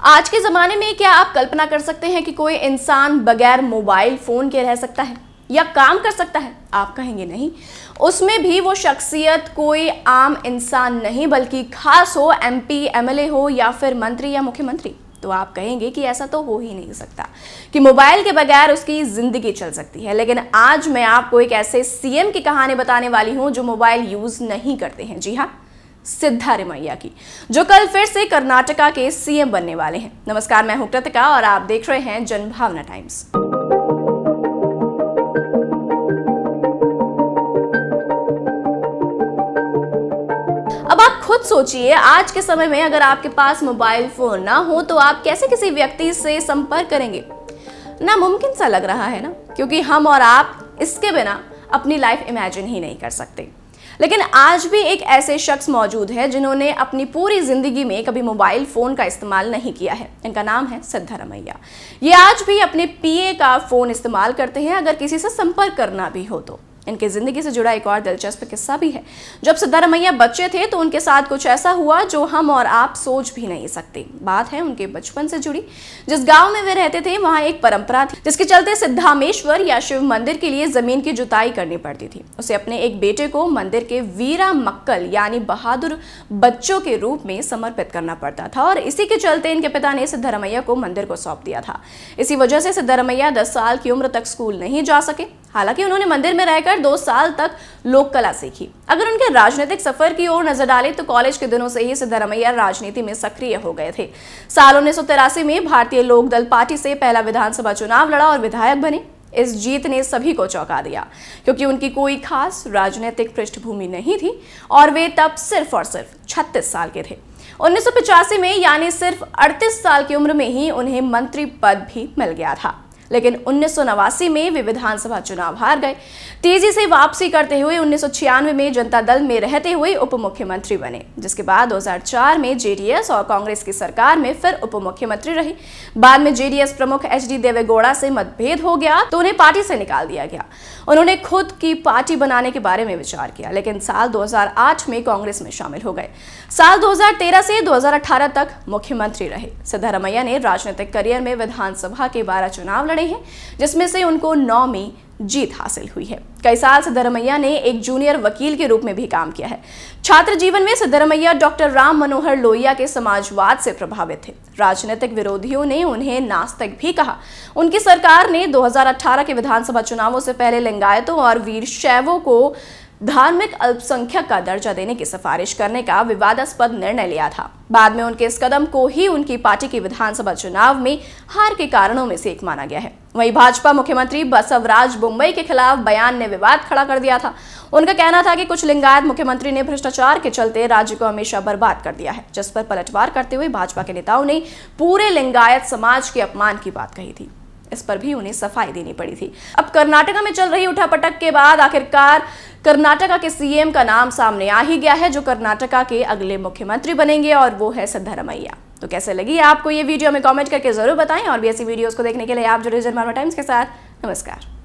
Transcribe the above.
आज के ज़माने में क्या आप कल्पना कर सकते हैं कि कोई इंसान बगैर मोबाइल फ़ोन के रह सकता है या काम कर सकता है? आप कहेंगे नहीं। उसमें भी वो शख्सियत कोई आम इंसान नहीं बल्कि खास हो, एमपी, एमएलए हो या फिर मंत्री या मुख्यमंत्री। तो आप कहेंगे कि ऐसा तो हो ही नहीं सकता कि मोबाइल के बगैर उसकी ज़िंदगी चल सकती है। लेकिन आज मैं आपको एक ऐसे सीएम की कहानी बताने वाली हूँ जो मोबाइल यूज़ नहीं करते हैं। जी हाँ, सिद्धारमैया की, जो कल फिर से कर्नाटका के सीएम बनने वाले हैं। नमस्कार, मैं हूं कृतिका और आप देख रहे हैं जनभावना टाइम्स। अब आप खुद सोचिए, आज के समय में अगर आपके पास मोबाइल फोन ना हो तो आप कैसे किसी व्यक्ति से संपर्क करेंगे? नामुमकिन सा लग रहा है ना, क्योंकि हम और आप इसके बिना अपनी लाइफ इमेजिन ही नहीं कर सकते। लेकिन आज भी एक ऐसे शख्स मौजूद है जिन्होंने अपनी पूरी जिंदगी में कभी मोबाइल फोन का इस्तेमाल नहीं किया है। इनका नाम है सिद्धारमैया। ये आज भी अपने पीए का फोन इस्तेमाल करते हैं अगर किसी से संपर्क करना भी हो तो। इनकी जिंदगी से जुड़ा एक और दिलचस्प किस्सा भी है। जब सिद्धारमैया बच्चे थे तो उनके साथ कुछ ऐसा हुआ जो हम और आप सोच भी नहीं सकते। बात है उनके बचपन से जुड़ी। जिस गांव में वे रहते थे वहां एक परंपरा थी जिसके चलते सिद्धामेश्वर या शिव मंदिर के लिए जमीन की जुताई करनी पड़ती थी। उसे अपने एक बेटे को मंदिर के वीरा मक्कल यानी बहादुर बच्चों के रूप में समर्पित करना पड़ता था और इसी के चलते इनके पिता ने सिद्धारमैया को मंदिर को सौंप दिया था। इसी वजह से सिद्धारमैया 10 साल की उम्र तक स्कूल नहीं जा सके। हालांकि उन्होंने मंदिर में रहकर 2 साल तक लोक कला सीखी। अगर उनके राजनीतिक सफर की ओर नजर डालें तो कॉलेज के दिनों से ही सिद्धारमैया राजनीति में सक्रिय हो गए थे। साल 1983 में भारतीय लोक दल पार्टी से पहला विधानसभा चुनाव लड़ा और विधायक बने। इस जीत ने सभी को चौंका दिया क्योंकि उनकी कोई खास राजनीतिक पृष्ठभूमि नहीं थी और वे तब सिर्फ और सिर्फ 36 साल के थे। 1985 में यानी सिर्फ 38 साल की उम्र में ही उन्हें मंत्री पद भी मिल गया था। लेकिन 1989 में वे विधानसभा चुनाव हार गए। तेजी से वापसी करते हुए 1996 में जनता दल में रहते हुए उप मुख्यमंत्री बने, जिसके बाद 2004 में जेडीएस और कांग्रेस की सरकार में फिर उप मुख्यमंत्री रहे। बाद में जेडीएस प्रमुख एचडी देवेगौड़ा से मतभेद हो गया तो उन्हें पार्टी से निकाल दिया गया। उन्होंने खुद की पार्टी बनाने के बारे में विचार किया, लेकिन साल 2008 में कांग्रेस में शामिल हो गए। साल 2013 से 2018 तक मुख्यमंत्री रहे। सिद्धारमैया ने राजनीतिक करियर में विधानसभा के 12 चुनाव लड़े हैं, जिसमें से उनको 9 में जीत हासिल हुई है। कई साल सिद्धारमैया ने एक जूनियर वकील के रूप में भी काम किया है। छात्र जीवन में सिद्धारमैया डॉक्टर राम मनोहर लोहिया के समाजवाद से प्रभावित थे। राजनीतिक विरोधियों ने उन्हें नास्तिक भी कहा। उनकी सरकार ने 2018 के विधानसभा चुनावों से पहले लिंगायतों और वीरशैवों को धार्मिक अल्पसंख्यक का दर्जा देने की सिफारिश करने का विवादास्पद निर्णय लिया था। बाद में उनके इस कदम को ही उनकी पार्टी की विधानसभा चुनाव में हार के कारणों में से एक माना गया है। वहीं भाजपा मुख्यमंत्री बसवराज बोम्मई के खिलाफ बयान ने विवाद खड़ा कर दिया था। उनका कहना था कि कुछ लिंगायत मुख्यमंत्री ने भ्रष्टाचार के चलते राज्य को हमेशा बर्बाद कर दिया है, जिस पर पलटवार करते हुए भाजपा के नेताओं ने पूरे लिंगायत समाज के अपमान की बात कही थी। इस पर भी उन्हें सफाई देनी पड़ी थी। अब कर्नाटका में चल रही उठापटक के बाद आखिरकार कर्नाटका के सीएम का नाम सामने आ ही गया है, जो कर्नाटका के अगले मुख्यमंत्री बनेंगे और वो है सिद्धारमैया। तो कैसे लगी आपको ये वीडियो? हमें कमेंट करके जरूर बताएं और भी ऐसी वीडियोस को देखने के लिए आप जुड़े जनभावना टाइम्स के साथ। नमस्कार।